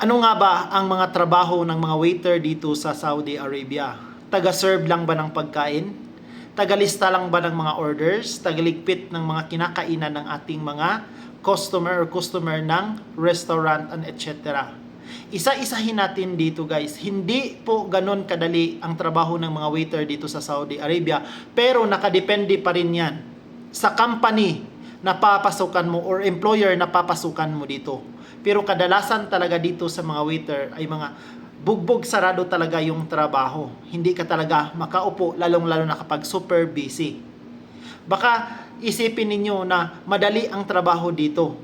Ano nga ba ang mga trabaho ng mga waiter dito sa Saudi Arabia? Taga-serve lang ba ng pagkain? Tagalista lang ba ng mga orders? Tagaligpit ng mga kinakainan ng ating mga customer ng restaurant and etc. Isa-isahin natin dito guys. Hindi po ganon kadali ang trabaho ng mga waiter dito sa Saudi Arabia. Pero nakadepende pa rin yan sa company na papasukan mo or employer na papasukan mo dito. Pero kadalasan talaga dito sa mga waiter ay mga bugbog sarado talaga yung trabaho. Hindi ka talaga makaupo, lalong-lalo na kapag super busy. Baka isipin ninyo na madali ang trabaho dito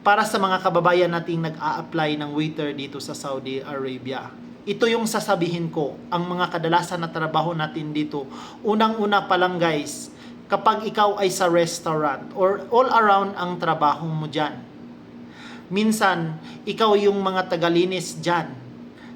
para sa mga kababayan nating nag-a-apply ng waiter dito sa Saudi Arabia. Ito yung sasabihin ko, ang mga kadalasan na trabaho natin dito. Unang-una pa lang guys, kapag ikaw ay sa restaurant or all around ang trabaho mo dyan. Minsan, ikaw yung mga tagalinis dyan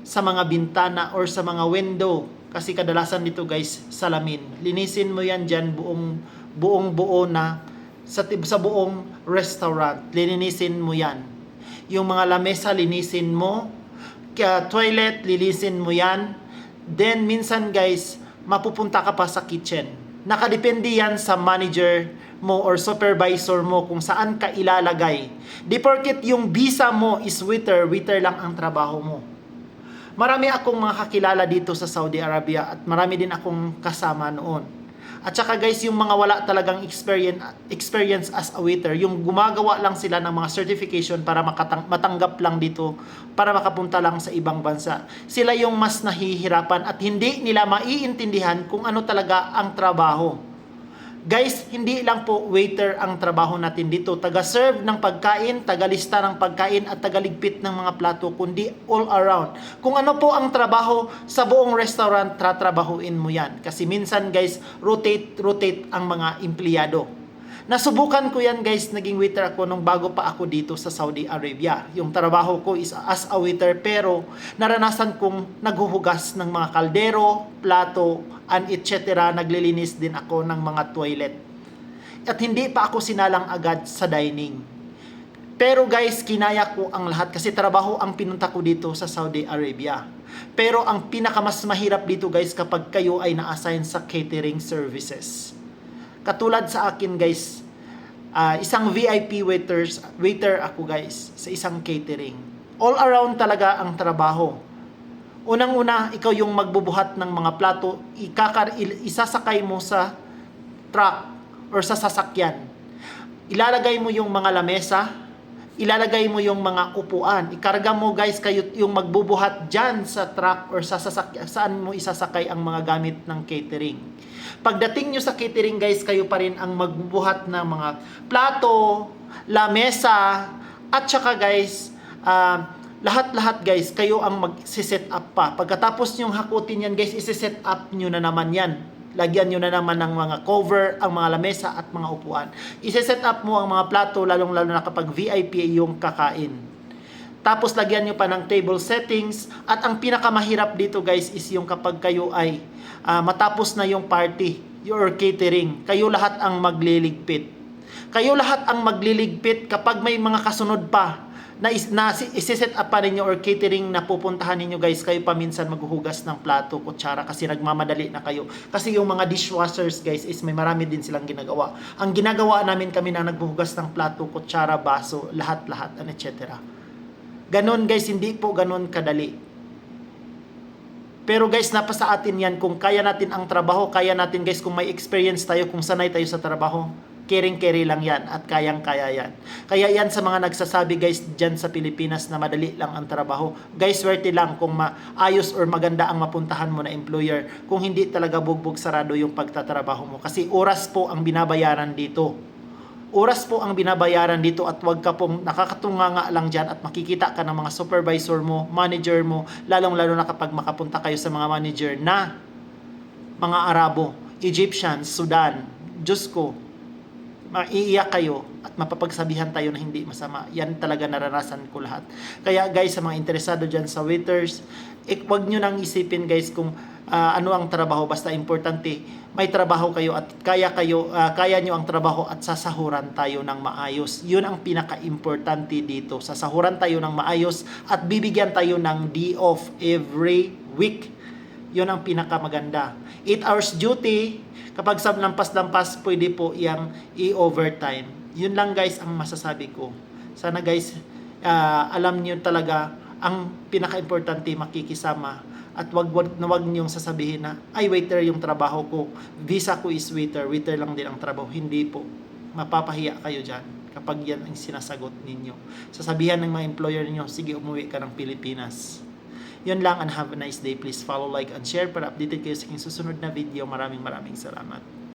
sa mga bintana or sa mga window. Kasi kadalasan dito guys, salamin. Linisin mo yan dyan buong buo na sa buong restaurant. Linisin mo yan. Yung mga lamesa, linisin mo. Toilet, linisin mo yan. Then, minsan guys, mapupunta ka pa sa kitchen. Nakadepende yan sa manager mo or supervisor mo kung saan ka ilalagay. Di porket yung visa mo is waiter lang ang trabaho mo. Marami akong mga kakilala dito sa Saudi Arabia at marami din akong kasama noon. At saka guys, yung mga wala talagang experience as a waiter, yung gumagawa lang sila ng mga certification para matanggap lang dito, para makapunta lang sa ibang bansa. Sila yung mas nahihirapan at hindi nila maiintindihan kung ano talaga ang trabaho. Guys, hindi lang po waiter ang trabaho natin dito. Taga-serve ng pagkain, tagalista ng pagkain at tagaligpit ng mga plato, kundi all around. Kung ano po ang trabaho sa buong restaurant, tatrabahuin mo yan. Kasi minsan guys, rotate ang mga empleyado. Nasubukan ko yan guys, naging waiter ako nung bago pa ako dito sa Saudi Arabia. Yung trabaho ko is as a waiter pero naranasan kong naghuhugas ng mga kaldero, plato, and etc. Naglilinis din ako ng mga toilet. At hindi pa ako sinalang agad sa dining. Pero guys, kinaya ko ang lahat kasi trabaho ang pinunta ko dito sa Saudi Arabia. Pero ang pinakamas mahirap dito guys kapag kayo ay na-assign sa catering services. Katulad sa akin guys, isang VIP waiter ako guys sa isang catering. All around talaga ang trabaho. Unang-una, ikaw yung magbubuhat ng mga plato, isasakay mo sa truck or sa sasakyan. Ilalagay mo yung mga lamesa, ilalagay mo yung mga upuan. Ikarga mo guys kayo yung magbubuhat dyan sa truck or sa sasakyan, saan mo isasakay ang mga gamit ng catering. Pagdating nyo sa catering guys, kayo pa rin ang magbubuhat ng mga plato, lamesa, at saka guys, lahat-lahat guys, kayo ang mag-set up pa. Pagkatapos nyong hakutin yan guys, isi-set up nyo na naman yan. Lagyan nyo na naman ng mga cover, ang mga lamesa at mga upuan. Isi-set up mo ang mga plato, lalong-lalo na kapag VIP yung kakain. Tapos lagyan nyo pa ng table settings. At ang pinakamahirap dito guys is yung kapag kayo ay matapos na yung party, your catering, kayo lahat ang magliligpit. Kayo lahat ang magliligpit kapag may mga kasunod pa na isi-set up pa ninyo or catering na pupuntahan ninyo guys, kayo pa minsan maghuhugas ng plato, kutsara kasi nagmamadali na kayo. Kasi yung mga dishwashers guys is may marami din silang ginagawa. Ang ginagawa namin kami na naghuhugas ng plato, kutsara, baso, lahat-lahat, and etc. Ganon guys, hindi po ganon kadali. Pero guys, napasa atin yan kung kaya natin ang trabaho, kaya natin guys kung may experience tayo, kung sanay tayo sa trabaho. Caring-carry lang yan at kayang-kaya yan. Kaya yan sa mga nagsasabi guys dyan sa Pilipinas na madali lang ang trabaho. Guys, swerte lang kung maayos or maganda ang mapuntahan mo na employer. Kung hindi talaga bugbog sarado yung pagtatrabaho mo. Kasi oras po ang binabayaran dito. Oras po ang binabayaran dito at wag ka pong nakakatunganga lang dyan at makikita ka ng mga supervisor mo, manager mo, lalong-lalo na kapag makapunta kayo sa mga manager na mga Arabo, Egyptian, Sudan, Diyos ko, maiiyak kayo at mapapagsabihan tayo na hindi masama. Yan talaga naranasan ko lahat. Kaya guys, sa mga interesado dyan sa waiters, wag nyo nang isipin guys kung ano ang trabaho, basta importante may trabaho kayo at kaya nyo ang trabaho at sasahuran tayo ng maayos. Yun ang pinaka-importante dito. Sasahuran tayo ng maayos at bibigyan tayo ng day off every week. Yun ang pinakamaganda. 8 hours duty, kapag sa lampas-lampas, pwede po yang i-overtime. Yun lang guys ang masasabi ko. Sana guys, alam niyo talaga ang pinaka-importante makikisama. At wag niyong sasabihin na, ay waiter yung trabaho ko, visa ko is waiter lang din ang trabaho. Hindi po. Mapapahiya kayo dyan kapag yan ang sinasagot ninyo. Sasabihan ng mga employer niyo, sige umuwi ka ng Pilipinas. Yun lang and have a nice day. Please follow, like, and share para updated kayo sa aking susunod na video. Maraming salamat.